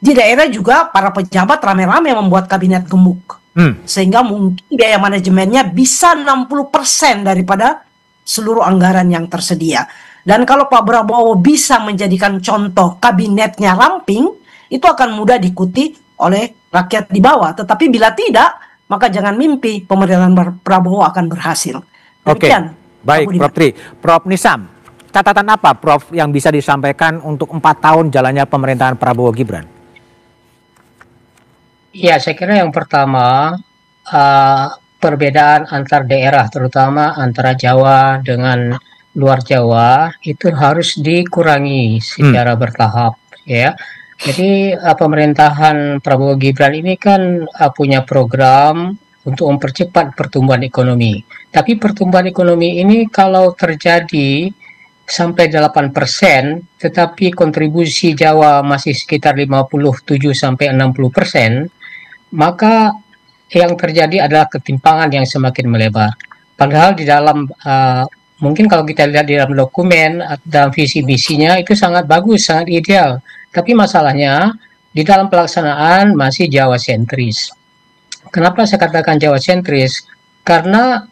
di daerah juga para pejabat rame-rame membuat kabinet gemuk, sehingga mungkin biaya manajemennya bisa 60% daripada seluruh anggaran yang tersedia. Dan kalau Pak Prabowo bisa menjadikan contoh kabinetnya ramping, itu akan mudah diikuti oleh rakyat di bawah. Tetapi bila tidak, maka jangan mimpi pemerintahan Prabowo akan berhasil. Demikian. Baik, Prof. Tri. Prof. Nisam, catatan apa Prof yang bisa disampaikan untuk 4 tahun jalannya pemerintahan Prabowo Gibran? Ya, saya kira yang pertama perbedaan antar daerah, terutama antara Jawa dengan luar Jawa, itu harus dikurangi secara bertahap, ya. Jadi pemerintahan Prabowo Gibran ini kan punya program untuk mempercepat pertumbuhan ekonomi. Tapi pertumbuhan ekonomi ini kalau terjadi sampai 8%, tetapi kontribusi Jawa masih sekitar 57-60%, maka yang terjadi adalah ketimpangan yang semakin melebar. Padahal di dalam mungkin kalau kita lihat di dalam dokumen, dalam visi misinya itu sangat bagus, sangat ideal. Tapi masalahnya di dalam pelaksanaan masih Jawa sentris. Kenapa saya katakan Jawa sentris? Karena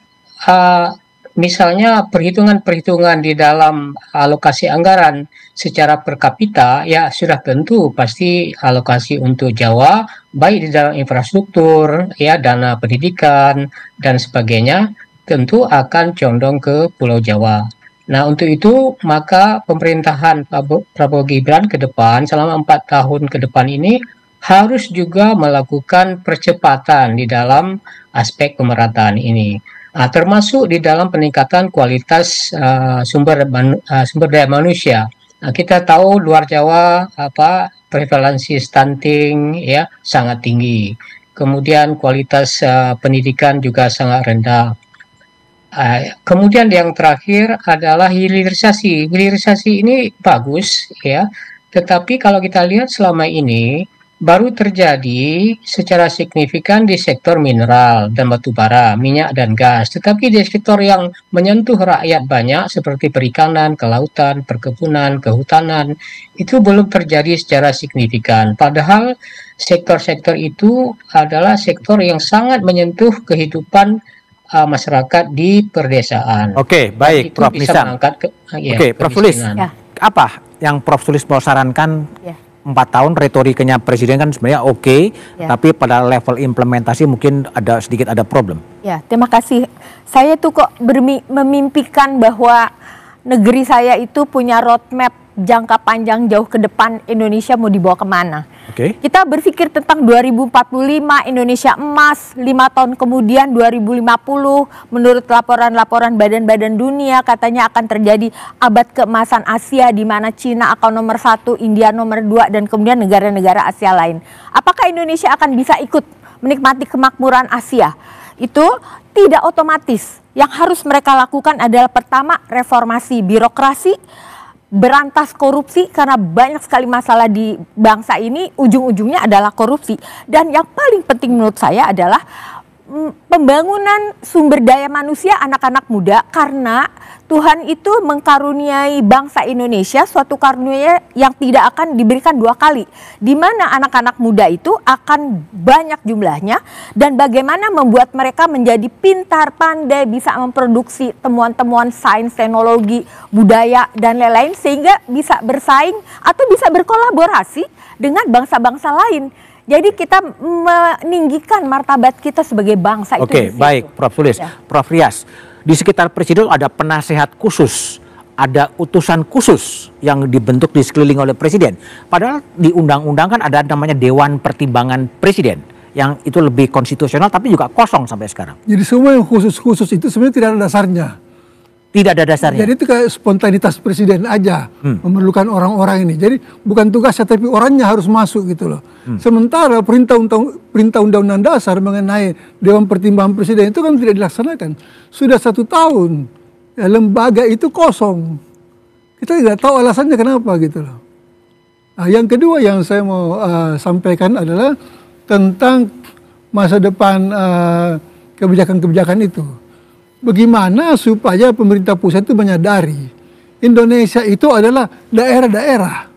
misalnya perhitungan-perhitungan di dalam alokasi anggaran secara per kapita, ya sudah tentu pasti alokasi untuk Jawa, baik di dalam infrastruktur, ya dana pendidikan dan sebagainya, tentu akan condong ke Pulau Jawa. Nah, untuk itu maka pemerintahan Prabowo Gibran ke depan selama 4 tahun ke depan ini harus juga melakukan percepatan di dalam aspek pemerataan ini, termasuk di dalam peningkatan kualitas sumber daya manusia. Nah, kita tahu luar Jawa prevalensi stunting ya sangat tinggi, kemudian kualitas pendidikan juga sangat rendah. Kemudian yang terakhir adalah hilirisasi. Hilirisasi ini bagus ya, tetapi kalau kita lihat selama ini baru terjadi secara signifikan di sektor mineral dan batu bara, minyak dan gas. Tetapi di sektor yang menyentuh rakyat banyak seperti perikanan, kelautan, perkebunan, kehutanan, itu belum terjadi secara signifikan. Padahal sektor-sektor itu adalah sektor yang sangat menyentuh kehidupan masyarakat di perdesaan. Oke, baik Prof. Nisam. Oke, Prof. Sulis, apa yang Prof. Sulis mau sarankan? 4 tahun retorikanya presiden kan sebenarnya oke, tapi pada level implementasi mungkin sedikit ada problem. Ya, terima kasih. Saya tuh kok memimpikan bahwa negeri saya itu punya roadmap jangka panjang jauh ke depan Indonesia mau dibawa kemana. Kita berpikir tentang 2045 Indonesia emas, 5 tahun kemudian 2050 menurut laporan-laporan badan-badan dunia katanya akan terjadi abad keemasan Asia di mana Cina akan nomor 1, India nomor 2 dan kemudian negara-negara Asia lain. Apakah Indonesia akan bisa ikut menikmati kemakmuran Asia? Itu tidak otomatis. Yang harus mereka lakukan adalah pertama reformasi birokrasi, berantas korupsi karena banyak sekali masalah di bangsa ini ujung-ujungnya adalah korupsi. Dan yang paling penting menurut saya adalah pembangunan sumber daya manusia anak-anak muda, karena Tuhan itu mengkaruniai bangsa Indonesia suatu karunia yang tidak akan diberikan 2 kali, di mana anak-anak muda itu akan banyak jumlahnya dan bagaimana membuat mereka menjadi pintar, pandai, bisa memproduksi temuan-temuan sains, teknologi, budaya dan lain-lain sehingga bisa bersaing atau bisa berkolaborasi dengan bangsa-bangsa lain. Jadi kita meninggikan martabat kita sebagai bangsa itu. Oke, baik Prof. Sulis. Prof. Rias, di sekitar presiden ada penasehat khusus, ada utusan khusus yang dibentuk di sekeliling oleh presiden. Padahal di undang-undang kan ada namanya Dewan Pertimbangan Presiden, yang itu lebih konstitusional tapi juga kosong sampai sekarang. Jadi semua yang khusus-khusus itu sebenarnya tidak ada dasarnya. Tidak ada dasarnya. Jadi itu kayak spontanitas presiden aja memerlukan orang-orang ini. Jadi bukan tugasnya tapi orangnya harus masuk gitu loh. Sementara perintah undang-undang dasar mengenai Dewan Pertimbangan Presiden itu kan tidak dilaksanakan. Sudah 1 tahun ya, lembaga itu kosong. Kita tidak tahu alasannya kenapa gitu loh. Nah, yang kedua yang saya mau sampaikan adalah tentang masa depan kebijakan-kebijakan itu. Bagaimana supaya pemerintah pusat itu menyadari Indonesia itu adalah daerah-daerah.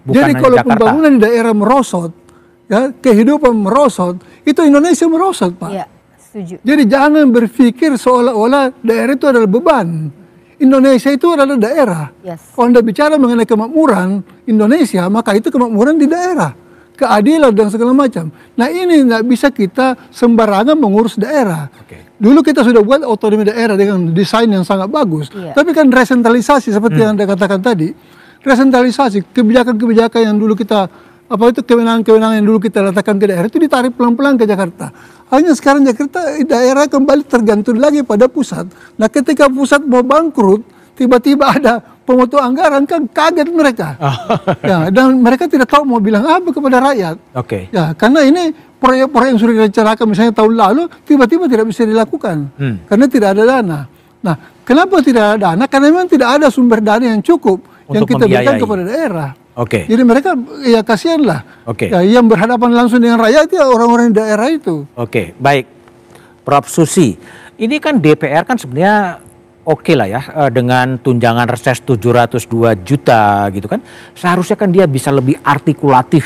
Jadi kalau pembangunan di daerah merosot, ya kehidupan merosot, itu Indonesia merosot, Pak. Setuju. Jadi jangan berpikir seolah-olah daerah itu adalah beban. Indonesia itu adalah daerah. Kalau Anda bicara mengenai kemakmuran Indonesia, maka itu kemakmuran di daerah. keadilan dan segala macam. Nah ini nggak bisa kita sembarangan mengurus daerah. Dulu kita sudah buat otonomi daerah dengan desain yang sangat bagus. Tapi kan resentralisasi seperti yang Anda katakan tadi. Resentralisasi, kebijakan-kebijakan yang dulu kita, kewenangan-kewenangan yang dulu kita letakkan ke daerah itu ditarik pelan-pelan ke Jakarta. Hanya sekarang Jakarta, daerah kembali tergantung lagi pada pusat. Nah ketika pusat mau bangkrut, tiba-tiba ada pemotor anggaran, kan kaget mereka. Ya, dan mereka tidak tahu mau bilang apa kepada rakyat. Ya, karena ini proyek-proyek yang sudah direncanakan misalnya tahun lalu, tiba-tiba tidak bisa dilakukan. Karena tidak ada dana. Nah, kenapa tidak ada dana? Karena memang tidak ada sumber dana yang cukup yang kita berikan kepada daerah. Jadi mereka, ya kasihanlah. Ya, yang berhadapan langsung dengan rakyat ya orang-orang di daerah itu. Baik. Prof. Susi, ini kan DPR kan sebenarnya oke lah ya, dengan tunjangan reses 702 juta gitu kan. Seharusnya kan dia bisa lebih artikulatif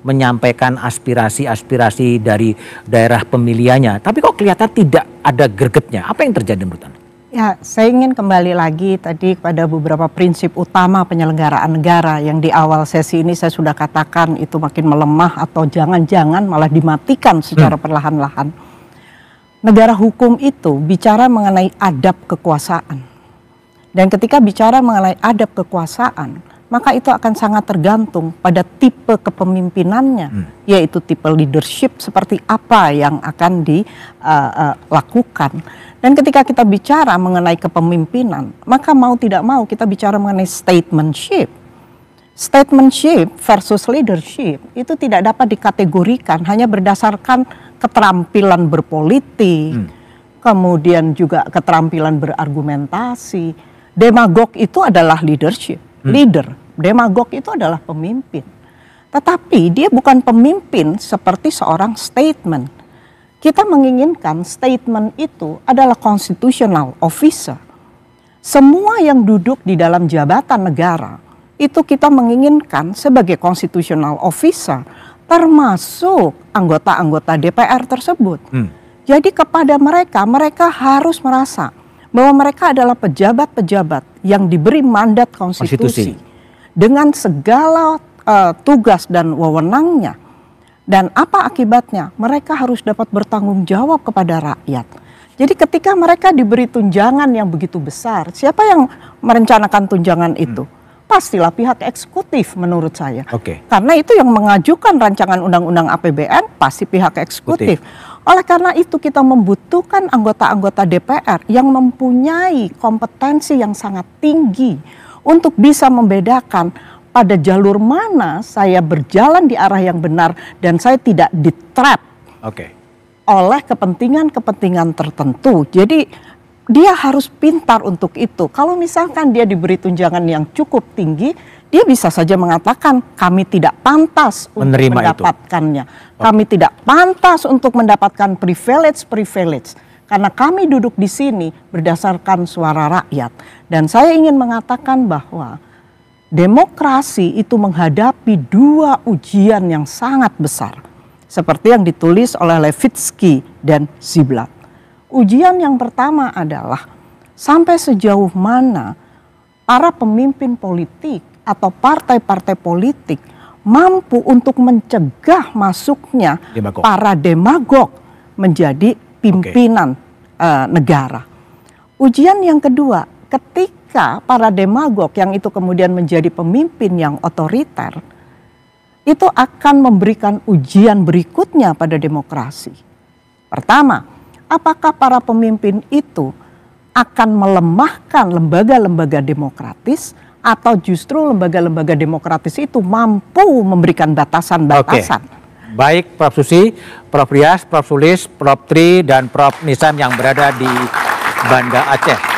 menyampaikan aspirasi-aspirasi dari daerah pemilihannya. Tapi kok kelihatan tidak ada gregetnya. Apa yang terjadi menurut Anda? Ya, saya ingin kembali lagi tadi pada beberapa prinsip utama penyelenggaraan negara yang di awal sesi ini saya sudah katakan itu makin melemah atau jangan-jangan malah dimatikan secara perlahan-lahan. Negara hukum itu bicara mengenai adab kekuasaan. Dan ketika bicara mengenai adab kekuasaan, maka itu akan sangat tergantung pada tipe kepemimpinannya, yaitu tipe leadership seperti apa yang akan dilakukan. Dan ketika kita bicara mengenai kepemimpinan, maka mau tidak mau kita bicara mengenai statesmanship. Statesmanship versus leadership itu tidak dapat dikategorikan hanya berdasarkan keterampilan berpolitik, kemudian juga keterampilan berargumentasi. Demagog itu adalah leadership, leader. Demagog itu adalah pemimpin. Tetapi dia bukan pemimpin seperti seorang statesman. Kita menginginkan statement itu adalah constitutional officer. Semua yang duduk di dalam jabatan negara itu kita menginginkan sebagai constitutional officer, termasuk anggota-anggota DPR tersebut. Jadi kepada mereka, mereka harus merasa bahwa mereka adalah pejabat-pejabat yang diberi mandat konstitusi. Dengan segala tugas dan wewenangnya. Dan apa akibatnya? Mereka harus dapat bertanggung jawab kepada rakyat. Jadi ketika mereka diberi tunjangan yang begitu besar, siapa yang merencanakan tunjangan itu? Pastilah pihak eksekutif menurut saya. Karena itu yang mengajukan rancangan undang-undang APBN pasti pihak eksekutif. Oleh karena itu kita membutuhkan anggota-anggota DPR yang mempunyai kompetensi yang sangat tinggi untuk bisa membedakan pada jalur mana saya berjalan di arah yang benar dan saya tidak di-trap oleh kepentingan-kepentingan tertentu. Jadi dia harus pintar untuk itu. Kalau misalkan dia diberi tunjangan yang cukup tinggi, dia bisa saja mengatakan kami tidak pantas untuk mendapatkannya. Kami tidak pantas untuk mendapatkan privilege karena kami duduk di sini berdasarkan suara rakyat. Dan saya ingin mengatakan bahwa demokrasi itu menghadapi dua ujian yang sangat besar. Seperti yang ditulis oleh Levitsky dan Ziblatt. Ujian yang pertama adalah sampai sejauh mana para pemimpin politik atau partai-partai politik mampu untuk mencegah masuknya para demagog menjadi pimpinan negara. Ujian yang kedua, ketika para demagog yang itu kemudian menjadi pemimpin yang otoriter, itu akan memberikan ujian berikutnya pada demokrasi. Pertama, apakah para pemimpin itu akan melemahkan lembaga-lembaga demokratis atau justru lembaga-lembaga demokratis itu mampu memberikan batasan-batasan? Baik Prof. Susi, Prof. Rias, Prof. Sulis, Prof. Tri, dan Prof. Nisan yang berada di Banda Aceh.